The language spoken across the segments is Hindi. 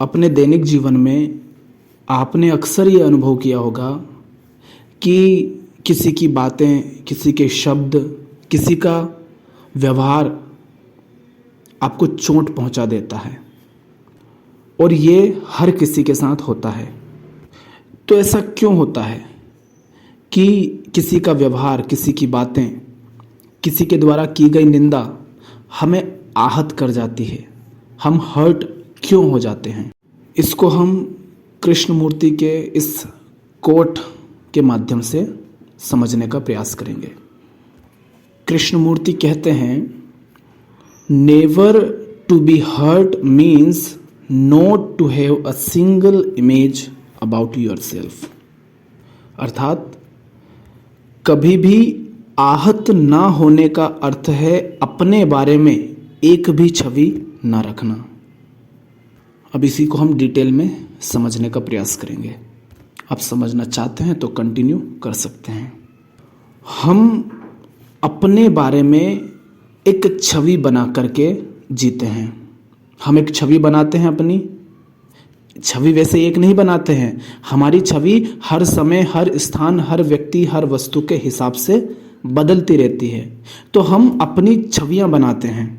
अपने दैनिक जीवन में आपने अक्सर ये अनुभव किया होगा कि किसी की बातें, किसी के शब्द, किसी का व्यवहार आपको चोट पहुंचा देता है और ये हर किसी के साथ होता है। तो ऐसा क्यों होता है कि किसी का व्यवहार, किसी की बातें, किसी के द्वारा की गई निंदा हमें आहत कर जाती है? हम हर्ट क्यों हो जाते हैं? इसको हम कृष्णमूर्ति के इस कोट के माध्यम से समझने का प्रयास करेंगे। कृष्णमूर्ति कहते हैं, never to be hurt means not to have a single image about yourself. अर्थात कभी भी आहत ना होने का अर्थ है अपने बारे में एक भी छवि ना रखना। अब इसी को हम डिटेल में समझने का प्रयास करेंगे। आप समझना चाहते हैं तो कंटिन्यू कर सकते हैं। हम अपने बारे में एक छवि बना करके जीते हैं। हम एक छवि बनाते हैं अपनी। छवि वैसे एक नहीं बनाते हैं। हमारी छवि हर समय, हर स्थान, हर व्यक्ति, हर वस्तु के हिसाब से बदलती रहती है। तो हम अपनी छवियां बनाते हैं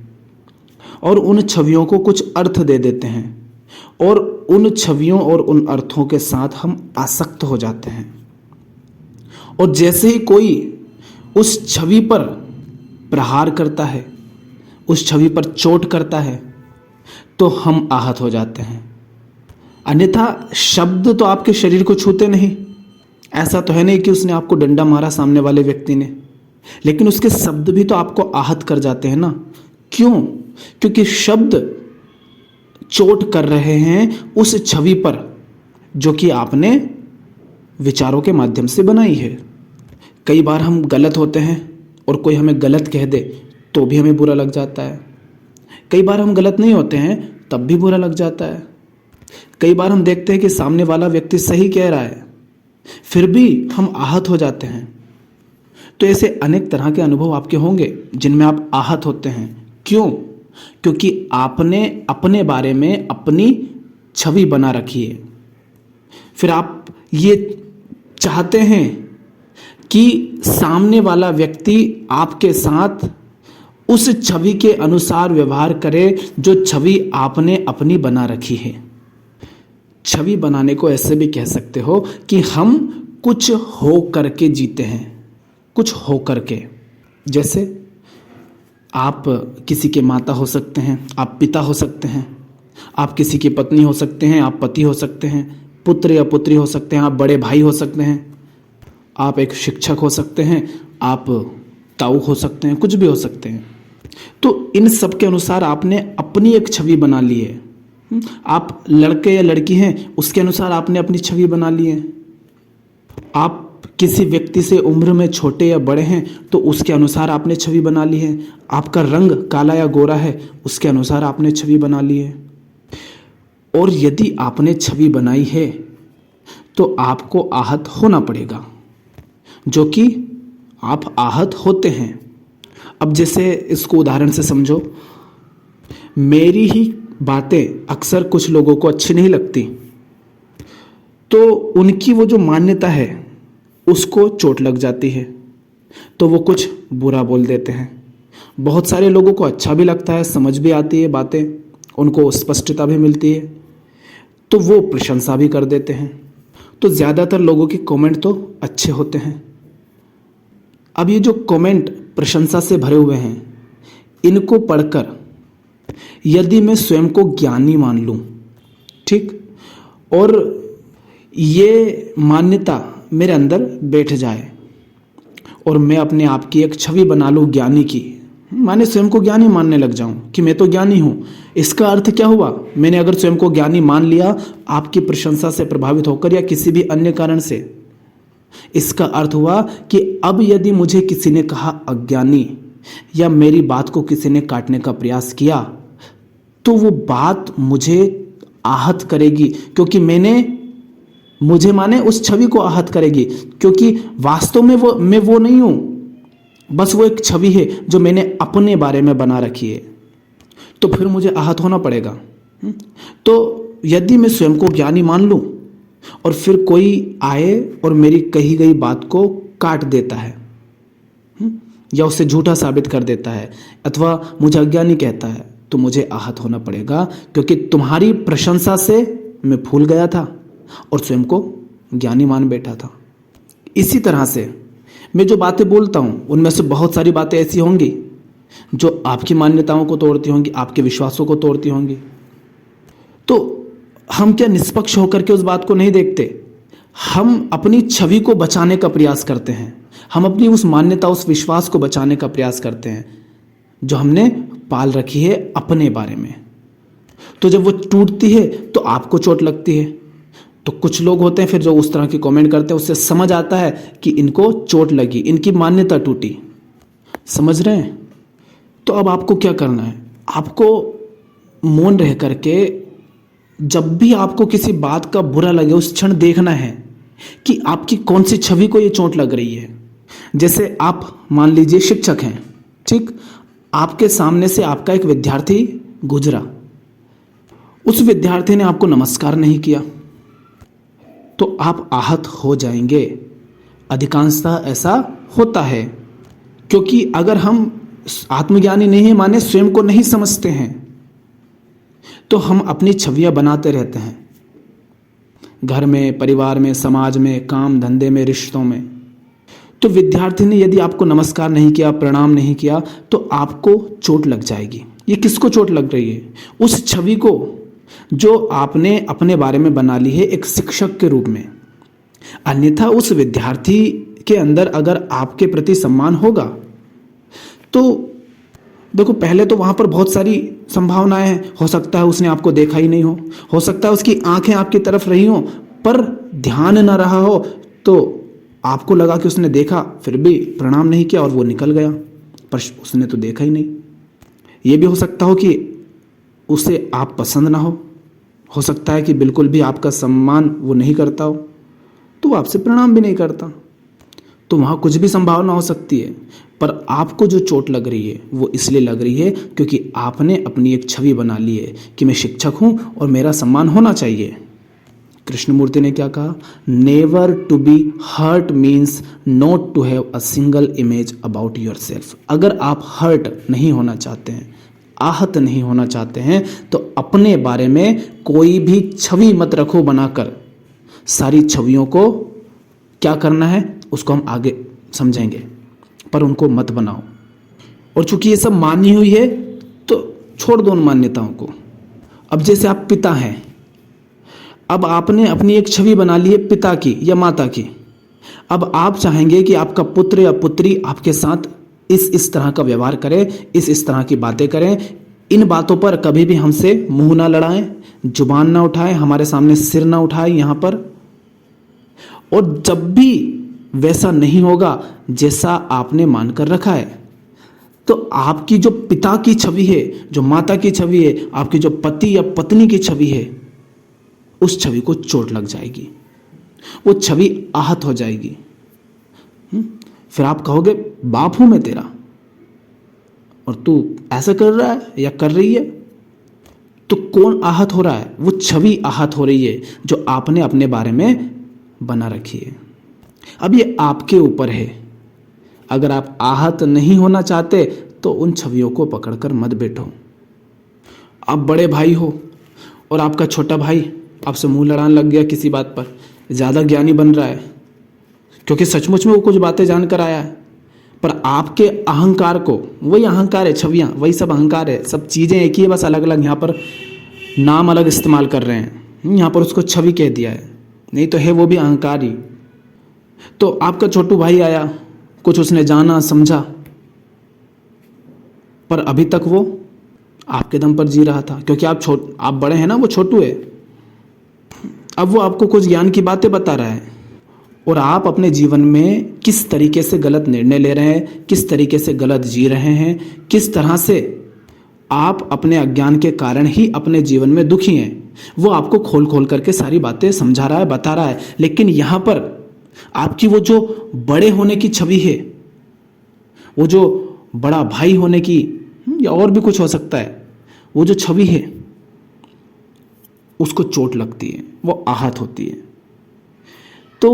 और उन छवियों को कुछ अर्थ दे देते हैं और उन छवियों और उन अर्थों के साथ हम आसक्त हो जाते हैं। और जैसे ही कोई उस छवि पर प्रहार करता है, उस छवि पर चोट करता है, तो हम आहत हो जाते हैं। अन्यथा शब्द तो आपके शरीर को छूते नहीं। ऐसा तो है नहीं कि उसने आपको डंडा मारा सामने वाले व्यक्ति ने, लेकिन उसके शब्द भी तो आपको आहत कर जाते हैं ना। क्यों? क्योंकि शब्द चोट कर रहे हैं उस छवि पर जो कि आपने विचारों के माध्यम से बनाई है। कई बार हम गलत होते हैं और कोई हमें गलत कह दे तो भी हमें बुरा लग जाता है। कई बार हम गलत नहीं होते हैं तब भी बुरा लग जाता है। कई बार हम देखते हैं कि सामने वाला व्यक्ति सही कह रहा है, फिर भी हम आहत हो जाते हैं। तो ऐसे अनेक तरह के अनुभव आपके होंगे जिनमें आप आहत होते हैं। क्यों? क्योंकि आपने अपने बारे में अपनी छवि बना रखी है। फिर आप ये चाहते हैं कि सामने वाला व्यक्ति आपके साथ उस छवि के अनुसार व्यवहार करे जो छवि आपने अपनी बना रखी है। छवि बनाने को ऐसे भी कह सकते हो कि हम कुछ हो करके जीते हैं, कुछ हो करके। जैसे आप किसी के माता हो सकते हैं, आप पिता हो सकते हैं, आप किसी की पत्नी हो सकते हैं, आप पति हो सकते हैं, पुत्र या पुत्री हो सकते हैं, आप बड़े भाई हो सकते हैं, आप एक शिक्षक हो सकते हैं, आप ताऊ हो सकते हैं, कुछ भी हो सकते हैं। तो इन सब के अनुसार आपने अपनी एक छवि बना ली है। आप लड़के या लड़की हैं, उसके अनुसार आपने अपनी छवि बना ली है। आप किसी व्यक्ति से उम्र में छोटे या बड़े हैं तो उसके अनुसार आपने छवि बना ली है। आपका रंग काला या गोरा है, उसके अनुसार आपने छवि बना ली है। और यदि आपने छवि बनाई है तो आपको आहत होना पड़ेगा, जो कि आप आहत होते हैं। अब जैसे इसको उदाहरण से समझो। मेरी ही बातें अक्सर कुछ लोगों को अच्छी नहीं लगती, तो उनकी वो जो मान्यता है उसको चोट लग जाती है, तो वो कुछ बुरा बोल देते हैं। बहुत सारे लोगों को अच्छा भी लगता है, समझ भी आती है बातें, उनको स्पष्टता भी मिलती है, तो वो प्रशंसा भी कर देते हैं। तो ज़्यादातर लोगों के कमेंट तो अच्छे होते हैं। अब ये जो कमेंट प्रशंसा से भरे हुए हैं, इनको पढ़कर यदि मैं स्वयं को ज्ञानी मान लूँ, ठीक, और ये मान्यता मेरे अंदर बैठ जाए और मैं अपने आप की एक छवि बना लूँ ज्ञानी की, माने स्वयं को ज्ञानी मानने लग जाऊं कि मैं तो ज्ञानी हूं। इसका अर्थ क्या हुआ? मैंने अगर स्वयं को ज्ञानी मान लिया आपकी प्रशंसा से प्रभावित होकर या किसी भी अन्य कारण से, इसका अर्थ हुआ कि अब यदि मुझे किसी ने कहा अज्ञानी या मेरी बात को किसी ने काटने का प्रयास किया तो वो बात मुझे आहत करेगी, क्योंकि मुझे माने उस छवि को आहत करेगी, क्योंकि वास्तव में मैं वो नहीं हूं, बस वो एक छवि है जो मैंने अपने बारे में बना रखी है। तो फिर मुझे आहत होना पड़ेगा। तो यदि मैं स्वयं को ज्ञानी मान लूं और फिर कोई आए और मेरी कही गई बात को काट देता है, या उससे झूठा साबित कर देता है, अथवा मुझे अज्ञानी कहता है, तो मुझे आहत होना पड़ेगा, क्योंकि तुम्हारी प्रशंसा से मैं फूल गया था और स्वयं को ज्ञानी मान बैठा था। इसी तरह से मैं जो बातें बोलता हूँ उनमें से बहुत सारी बातें ऐसी होंगी जो आपकी मान्यताओं को तोड़ती होंगी, आपके विश्वासों को तोड़ती होंगी। तो हम क्या निष्पक्ष होकर के उस बात को नहीं देखते? हम अपनी छवि को बचाने का प्रयास करते हैं, हम अपनी उस मान्यता, उस विश्वास को बचाने का प्रयास करते हैं जो हमने पाल रखी है अपने बारे में। तो जब वो टूटती है तो आपको चोट लगती है। तो कुछ लोग होते हैं फिर जो उस तरह की कमेंट करते हैं, उससे समझ आता है कि इनको चोट लगी, इनकी मान्यता टूटी। समझ रहे हैं? तो अब आपको क्या करना है? आपको मौन रह करके जब भी आपको किसी बात का बुरा लगे उस क्षण देखना है कि आपकी कौन सी छवि को ये चोट लग रही है। जैसे आप मान लीजिए शिक्षक हैं, ठीक? आपके सामने से आपका एक विद्यार्थी गुजरा, उस विद्यार्थी ने आपको नमस्कार नहीं किया, तो आप आहत हो जाएंगे। अधिकांशतः ऐसा होता है, क्योंकि अगर हम आत्मज्ञानी नहीं है, माने स्वयं को नहीं समझते हैं, तो हम अपनी छवियां बनाते रहते हैं, घर में, परिवार में, समाज में, काम धंधे में, रिश्तों में। तो विद्यार्थी ने यदि आपको नमस्कार नहीं किया, प्रणाम नहीं किया, तो आपको चोट लग जाएगी। ये किसको चोट लग रही है? उस छवि को जो आपने अपने बारे में बना ली है एक शिक्षक के रूप में। अन्यथा उस विद्यार्थी के अंदर अगर आपके प्रति सम्मान होगा तो देखो, पहले तो वहां पर बहुत सारी संभावनाएं हैं। हो सकता है उसने आपको देखा ही नहीं हो सकता है उसकी आंखें आपकी तरफ रही हो पर ध्यान न रहा हो, तो आपको लगा कि उसने देखा, फिर भी प्रणाम नहीं किया और वो निकल गया, पर उसने तो देखा ही नहीं। ये भी हो सकता हो कि उसे आप पसंद ना हो सकता है कि बिल्कुल भी आपका सम्मान वो नहीं करता हो, तो वो आपसे प्रणाम भी नहीं करता। तो वहाँ कुछ भी संभावना हो सकती है, पर आपको जो चोट लग रही है वो इसलिए लग रही है क्योंकि आपने अपनी एक छवि बना ली है कि मैं शिक्षक हूँ और मेरा सम्मान होना चाहिए। कृष्णमूर्ति ने क्या कहा? Never to be hurt means not to have a single image about yourself. अगर आप हर्ट नहीं होना चाहते हैं, आहत नहीं होना चाहते हैं, तो अपने बारे में कोई भी छवि मत रखो बनाकर। सारी छवियों को क्या करना है उसको हम आगे समझेंगे, पर उनको मत बनाओ। और चूंकि ये सब मानी हुई है तो छोड़ दो उन मान्यताओं को। अब जैसे आप पिता हैं, अब आपने अपनी एक छवि बना ली है पिता की या माता की। अब आप चाहेंगे कि आपका पुत्र या पुत्री आपके साथ इस तरह का व्यवहार करे, इस तरह की बातें करें। इन बातों पर कभी भी हमसे मुंह ना लड़ाएं, जुबान ना उठाएं, हमारे सामने सिर ना उठाएं यहाँ पर। और जब भी वैसा नहीं होगा जैसा आपने मानकर रखा है, तो आपकी जो पिता की छवि है, जो माता की छवि है, आपकी जो पति या पत्नी की छवि है, उस छवि को चोट लग जाएगी, वो छवि आहत हो जाएगी। फिर आप कहोगे बाप हूं मैं तेरा और तू ऐसा कर रहा है या कर रही है। तो कौन आहत हो रहा है? वो छवि आहत हो रही है जो आपने अपने बारे में बना रखी है। अब ये आपके ऊपर है। अगर आप आहत नहीं होना चाहते तो उन छवियों को पकड़कर मत बैठो। आप बड़े भाई हो और आपका छोटा भाई आपसे मुंह लड़ाने लग गया किसी बात पर, ज़्यादा ज्ञानी बन रहा है क्योंकि सचमुच में वो कुछ बातें जानकर आया है, पर आपके अहंकार को, वही अहंकार है, छवियाँ वही सब अहंकार है, सब चीज़ें एक ही है, बस अलग अलग यहाँ पर नाम अलग इस्तेमाल कर रहे हैं। यहाँ पर उसको छवि कह दिया है, नहीं तो है वो भी अहंकार ही। तो आपका छोटू भाई आया, कुछ उसने जाना समझा, पर अभी तक वो आपके दम पर जी रहा था क्योंकि आप बड़े हैं ना, वो छोटू है। अब वो आपको कुछ ज्ञान की बातें बता रहा है और आप अपने जीवन में किस तरीके से गलत निर्णय ले रहे हैं, किस तरीके से गलत जी रहे हैं, किस तरह से आप अपने अज्ञान के कारण ही अपने जीवन में दुखी हैं, वो आपको खोल खोल करके सारी बातें समझा रहा है, बता रहा है। लेकिन यहाँ पर आपकी वो जो बड़े होने की छवि है, वो जो बड़ा भाई होने की, या और भी कुछ हो सकता है, वो जो छवि है उसको चोट लगती है, वो आहत होती है। तो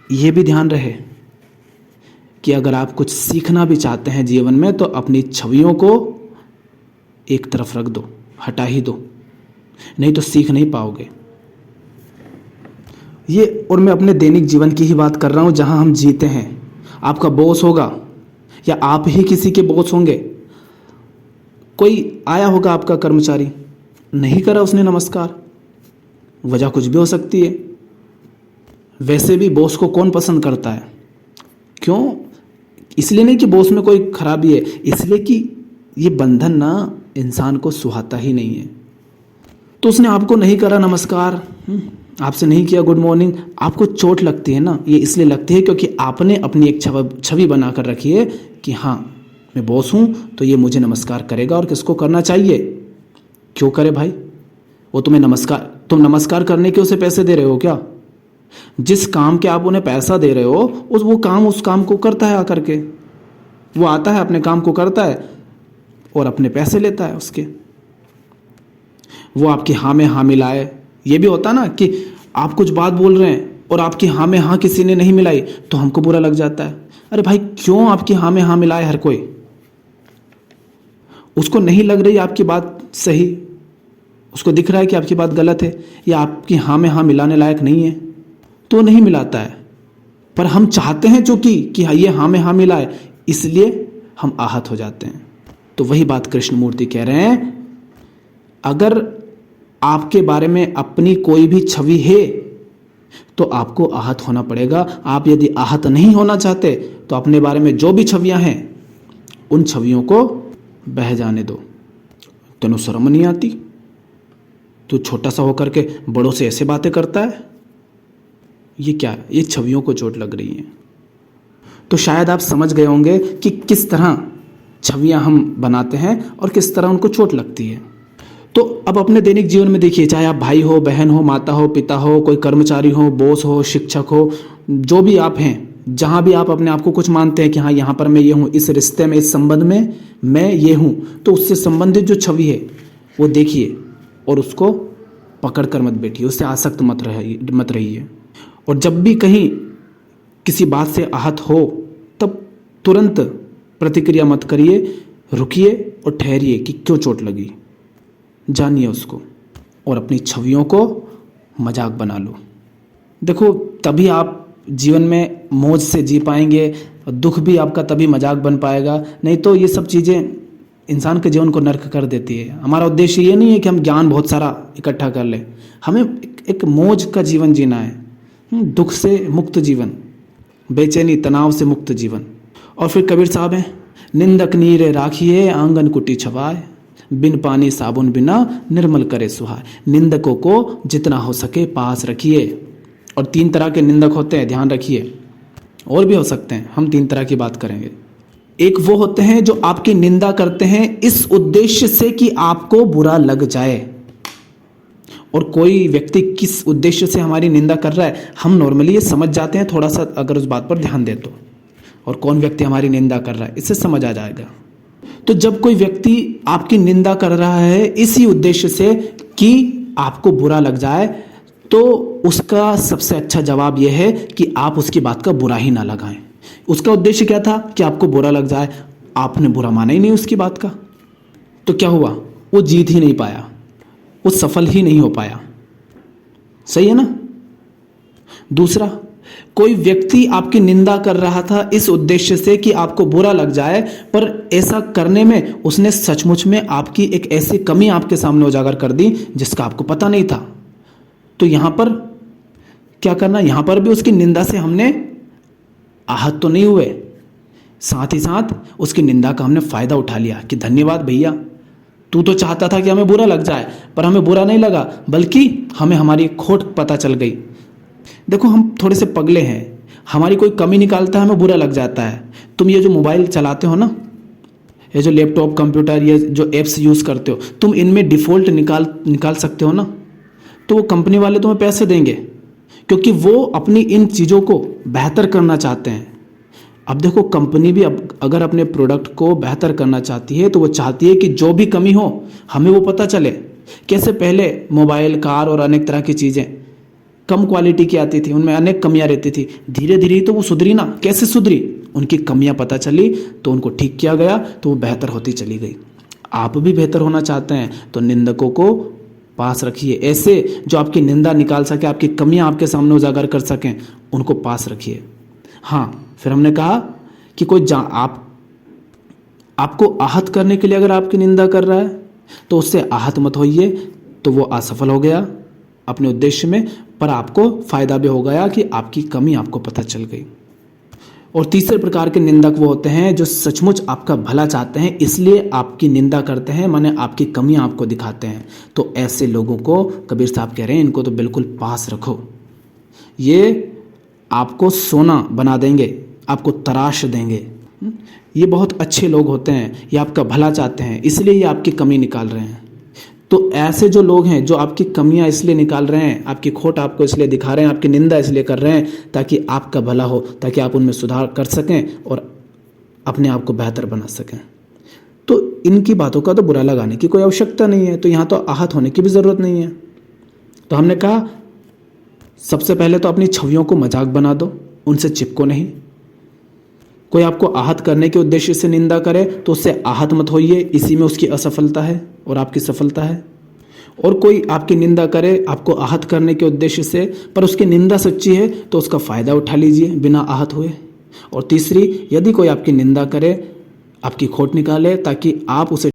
ये भी ध्यान रहे कि अगर आप कुछ सीखना भी चाहते हैं जीवन में तो अपनी छवियों को एक तरफ रख दो, हटा ही दो, नहीं तो सीख नहीं पाओगे। ये और मैं अपने दैनिक जीवन की ही बात कर रहा हूँ, जहाँ हम जीते हैं। आपका बॉस होगा या आप ही किसी के बॉस होंगे। कोई आया होगा आपका कर्मचारी, नहीं करा उसने नमस्कार, वजह कुछ भी हो सकती है। वैसे भी बॉस को कौन पसंद करता है? क्यों? इसलिए नहीं कि बॉस में कोई खराबी है, इसलिए कि ये बंधन ना इंसान को सुहाता ही नहीं है। तो उसने आपको नहीं करा नमस्कार, आपसे नहीं किया गुड मॉर्निंग, आपको चोट लगती है ना। ये इसलिए लगती है क्योंकि आपने अपनी एक छवि बना कर रखी है कि हाँ मैं बॉस हूँ तो ये मुझे नमस्कार करेगा, और किसको करना चाहिए? क्यों करे भाई? वो तुम नमस्कार करने के उसे पैसे दे रहे हो क्या? जिस काम के आप उन्हें पैसा दे रहे हो उस काम को करता है आकर के। वो आता है, अपने काम को करता है और अपने पैसे लेता है उसके। वो आपकी हाँ में हाँ मिलाए। ये भी होता ना कि आप कुछ बात बोल रहे हैं और आपकी हाँ में हाँ किसी ने नहीं मिलाई तो हमको बुरा लग जाता है। अरे भाई, क्यों आपकी हाँ में हाँ मिलाए हर कोई? उसको नहीं लग रही आपकी बात सही, उसको दिख रहा है कि आपकी बात गलत है या आपकी हाँ में हाँ मिलाने लायक नहीं है, तो नहीं मिलाता है। पर हम चाहते हैं चूंकि कि ये हाँ में हाँ मिलाए, इसलिए हम आहत हो जाते हैं। तो वही बात कृष्णमूर्ति कह रहे हैं, अगर आपके बारे में अपनी कोई भी छवि है तो आपको आहत होना पड़ेगा। आप यदि आहत नहीं होना चाहते तो अपने बारे में जो भी छवियां हैं उन छवियों को बह जाने दो। तेनू शर्म नहीं आती? तू छोटा सा होकर के बड़ों से ऐसे बातें करता है? ये क्या है? ये छवियों को चोट लग रही है। तो शायद आप समझ गए होंगे कि किस तरह छवियां हम बनाते हैं और किस तरह उनको चोट लगती है। तो अब अपने दैनिक जीवन में देखिए, चाहे आप भाई हो, बहन हो, माता हो, पिता हो, कोई कर्मचारी हो, बॉस हो, शिक्षक हो, जो भी आप हैं, जहाँ भी आप अपने आप को कुछ मानते हैं कि हाँ यहाँ पर मैं ये हूँ, इस रिश्ते में, इस संबंध में मैं ये हूँ, तो उससे संबंधित जो छवि है वो देखिए और उसको पकड़ कर मत बैठिए, उससे आसक्त मत रहिए। और जब भी कहीं किसी बात से आहत हो तब तुरंत प्रतिक्रिया मत करिए, रुकिए और ठहरिए कि क्यों चोट लगी, जानिए उसको और अपनी छवियों को मजाक बना लो। देखो, तभी आप जीवन में मौज से जी पाएंगे और दुख भी आपका तभी मजाक बन पाएगा। नहीं तो ये सब चीज़ें इंसान के जीवन को नर्क कर देती है। हमारा उद्देश्य ये नहीं है कि हम ज्ञान बहुत सारा इकट्ठा कर लें, हमें एक मौज का जीवन जीना है, दुख से मुक्त जीवन, बेचैनी तनाव से मुक्त जीवन। और फिर कबीर साहब हैं, निंदक नीरे राखिए आंगन कुटी छवाए, बिन पानी साबुन बिना निर्मल करे सुहाए। निंदकों को जितना हो सके पास रखिए। और 3 तरह के निंदक होते हैं, ध्यान रखिए, और भी हो सकते हैं, हम 3 तरह की बात करेंगे। एक वो होते हैं जो आपकी निंदा करते हैं इस उद्देश्य से कि आपको बुरा लग जाए। और कोई व्यक्ति किस उद्देश्य से हमारी निंदा कर रहा है हम नॉर्मली ये समझ जाते हैं, थोड़ा सा अगर उस बात पर ध्यान दे तो। और कौन व्यक्ति हमारी निंदा कर रहा है इससे समझ आ जाएगा। तो जब कोई व्यक्ति आपकी निंदा कर रहा है इसी उद्देश्य से कि आपको बुरा लग जाए, तो उसका सबसे अच्छा जवाब यह है कि आप उसकी बात का बुरा ही ना लगाएं। उसका उद्देश्य क्या था कि आपको बुरा लग जाए, आपने बुरा माना ही नहीं उसकी बात का, तो क्या हुआ? वो जीत ही नहीं पाया, वो सफल ही नहीं हो पाया। सही है ना? दूसरा, कोई व्यक्ति आपकी निंदा कर रहा था इस उद्देश्य से कि आपको बुरा लग जाए, पर ऐसा करने में उसने सचमुच में आपकी एक ऐसी कमी आपके सामने उजागर कर दी जिसका आपको पता नहीं था। तो यहां पर क्या करना? यहां पर भी उसकी निंदा से हमने आहत तो नहीं हुए, साथ ही साथ उसकी निंदा का हमने फायदा उठा लिया कि धन्यवाद भैया, तू तो चाहता था कि हमें बुरा लग जाए, पर हमें बुरा नहीं लगा, बल्कि हमें हमारी खोट पता चल गई। देखो, हम थोड़े से पगले हैं, हमारी कोई कमी निकालता है हमें बुरा लग जाता है। तुम ये जो मोबाइल चलाते हो ना, ये जो लैपटॉप, कंप्यूटर, ये जो एप्स यूज़ करते हो, तुम इनमें डिफ़ॉल्ट निकाल सकते हो ना, तो वो कंपनी वाले तुम्हें पैसे देंगे क्योंकि वो अपनी इन चीज़ों को बेहतर करना चाहते हैं। अब देखो, कंपनी भी अगर अपने प्रोडक्ट को बेहतर करना चाहती है तो वो चाहती है कि जो भी कमी हो हमें वो पता चले, कैसे पहले मोबाइल, कार और अनेक तरह की चीज़ें कम क्वालिटी की आती थी, उनमें अनेक कमियां रहती थी। धीरे धीरे ही तो वो सुधरी ना। कैसे सुधरी? उनकी कमियां पता चली तो उनको ठीक किया गया, तो वो बेहतर होती चली गई। आप भी बेहतर होना चाहते हैं तो निंदकों को पास रखिए। ऐसे जो आपकी निंदा निकाल सके, आपकी कमियां आपके सामने उजागर कर सकें, उनको पास रखिए। हाँ, फिर हमने कहा कि कोई आपको आहत करने के लिए अगर आपकी निंदा कर रहा है तो उससे आहत मत होइए, तो वो असफल हो गया अपने उद्देश्य में, पर आपको फायदा भी हो गया कि आपकी कमी आपको पता चल गई। और तीसरे प्रकार के निंदक वो होते हैं जो सचमुच आपका भला चाहते हैं, इसलिए आपकी निंदा करते हैं, माने आपकी कमियां आपको दिखाते हैं। तो ऐसे लोगों को कबीर साहब कह रहे हैं इनको तो बिल्कुल पास रखो। ये आपको सोना बना देंगे, आपको तराश देंगे। ये बहुत अच्छे लोग होते हैं, ये आपका भला चाहते हैं, इसलिए ये आपकी कमी निकाल रहे हैं। तो ऐसे जो लोग हैं जो आपकी कमियां इसलिए निकाल रहे हैं, आपकी खोट आपको इसलिए दिखा रहे हैं, आपकी निंदा इसलिए कर रहे हैं ताकि आपका भला हो, ताकि आप उनमें सुधार कर सकें और अपने आप को बेहतर बना सकें। तो इनकी बातों का तो बुरा लगाने की कोई आवश्यकता नहीं है, तो यहाँ तो आहत होने की भी ज़रूरत नहीं है। तो हमने कहा सबसे पहले तो अपनी छवियों को मजाक बना दो, उनसे चिपको नहीं। कोई आपको आहत करने के उद्देश्य से निंदा करे तो उससे आहत मत होइए, इसी में उसकी असफलता है और आपकी सफलता है। और कोई आपकी निंदा करे आपको आहत करने के उद्देश्य से, पर उसकी निंदा सच्ची है तो उसका फ़ायदा उठा लीजिए बिना आहत हुए। और तीसरी, यदि कोई आपकी निंदा करे, आपकी खोट निकाले ताकि आप उसे